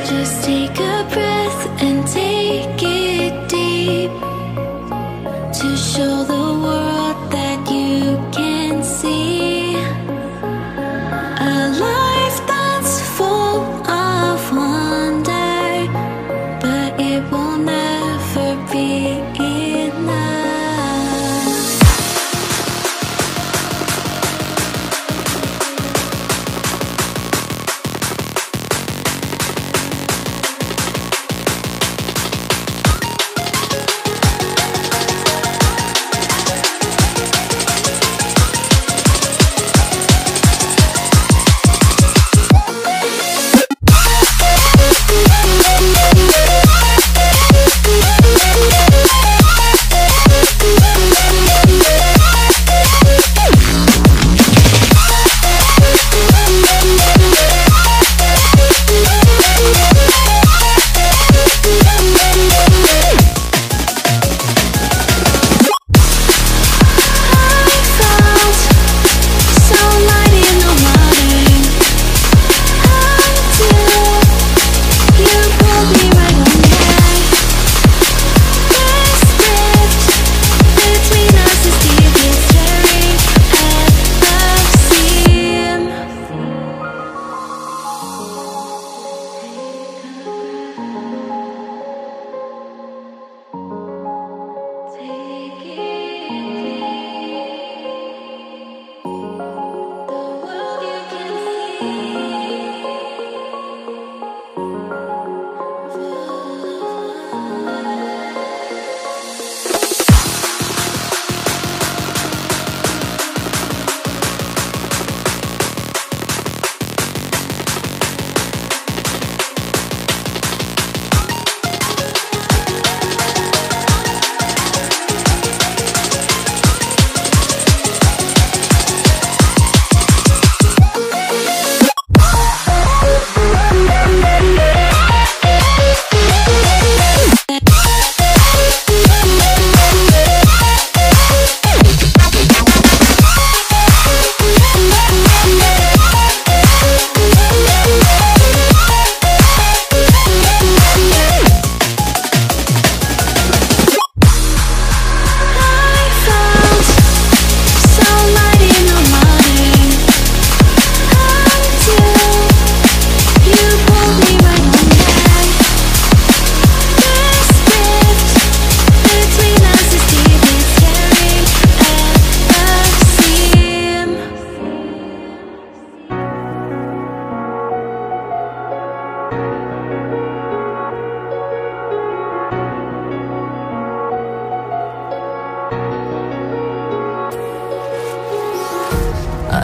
Just take a breath and take it deep to show the world that you can see a life that's full of wonder, but it will never be enough.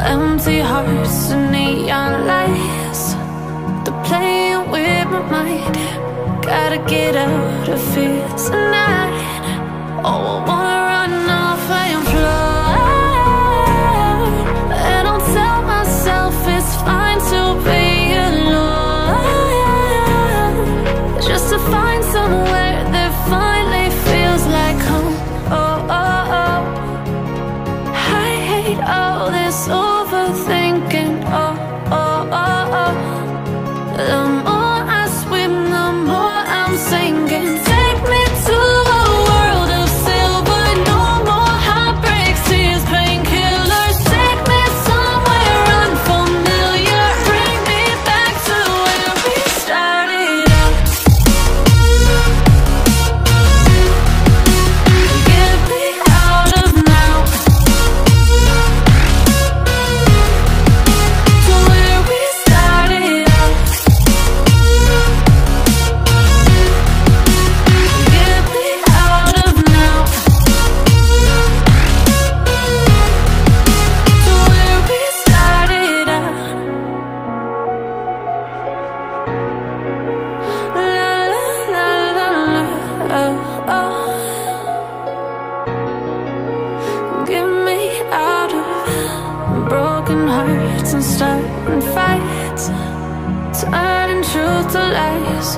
Empty hearts and neon lights, they're playing with my mind. Gotta get out of here tonight. Oh, I wanna run off and fly, and I'll tell myself it's fine to be alone, just to find somewhere that finally feels like home. Oh, oh, oh. I hate all this overthinking. Oh, oh, oh, oh. The more I swim, the more I'm sinking. Take me to a world of silver. No more heartbreaks, tears, painkillers. Take me somewhere unfamiliar. Bring me back to where we started out. Get me out of now, to where we started out. Get me out of now, to where we started out. La la la la la, oh, oh. Get me out of broken hearts and starting fights, turning truth to lies.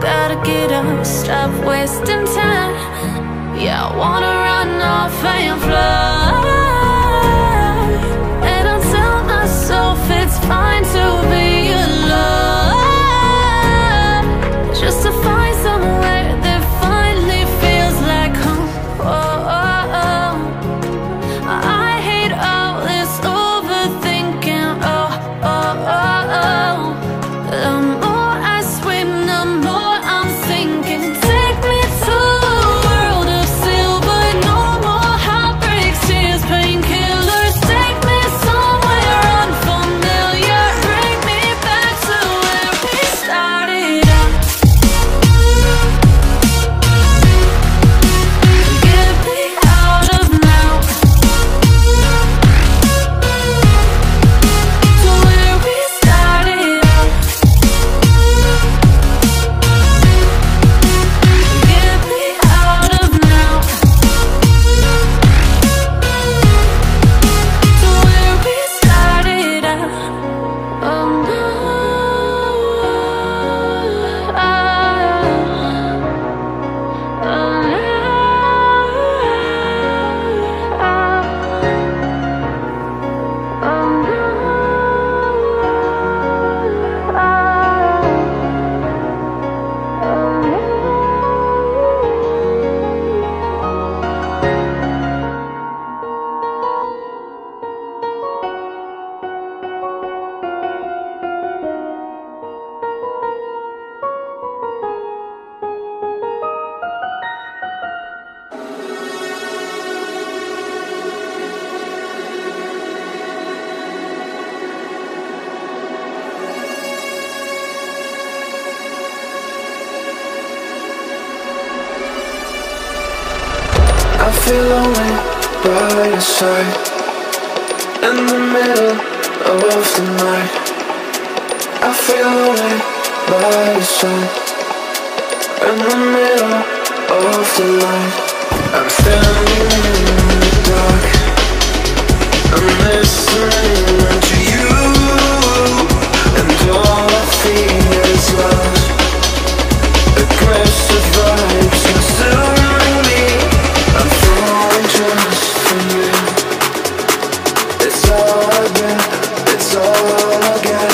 Gotta get up, stop wasting time. Yeah, I wanna run off and fly, and I'll tell myself it's fine to be alone, by your side. In the middle of the night, I feel lonely by your side. In the middle of the light, I'm standing in the dark. I'm listening to you, and all I feel is love. Aggressive vibes consuming me. I'm falling just for you. It's all I get, it's all I get,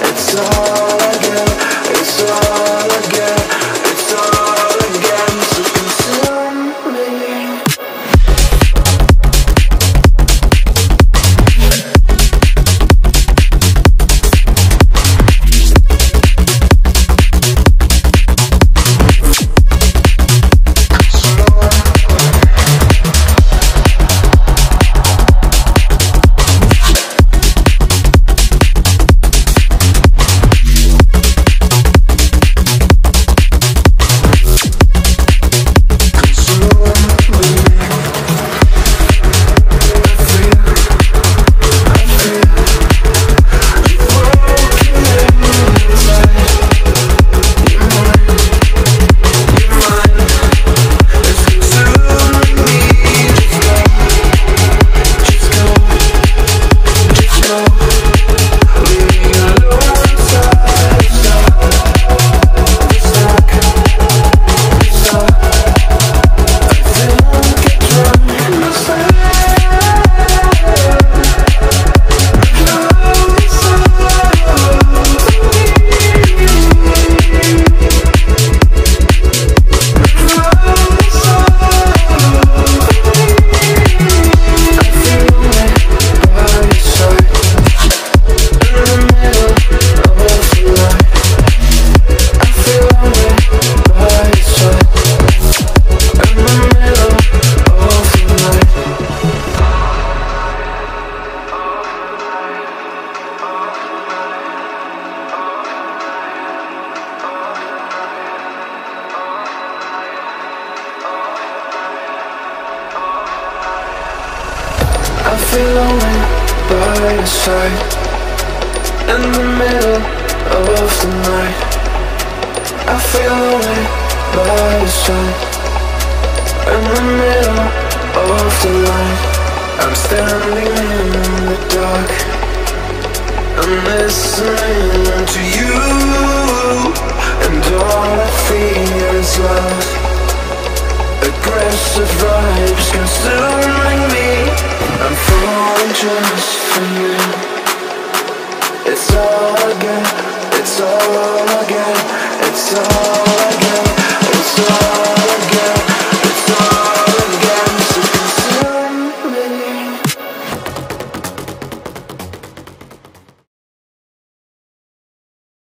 it's all I get, it's all I get, it's all I get. So consume me. I feel lonely by your side. In the middle of the night, I feel lonely by your side. In the middle of the light, I'm standing in the dark. I'm listening to you, and all I feel is love. Aggressive vibes consuming me. I'm falling just for you. It's all I get, it's all I get, it's all I get.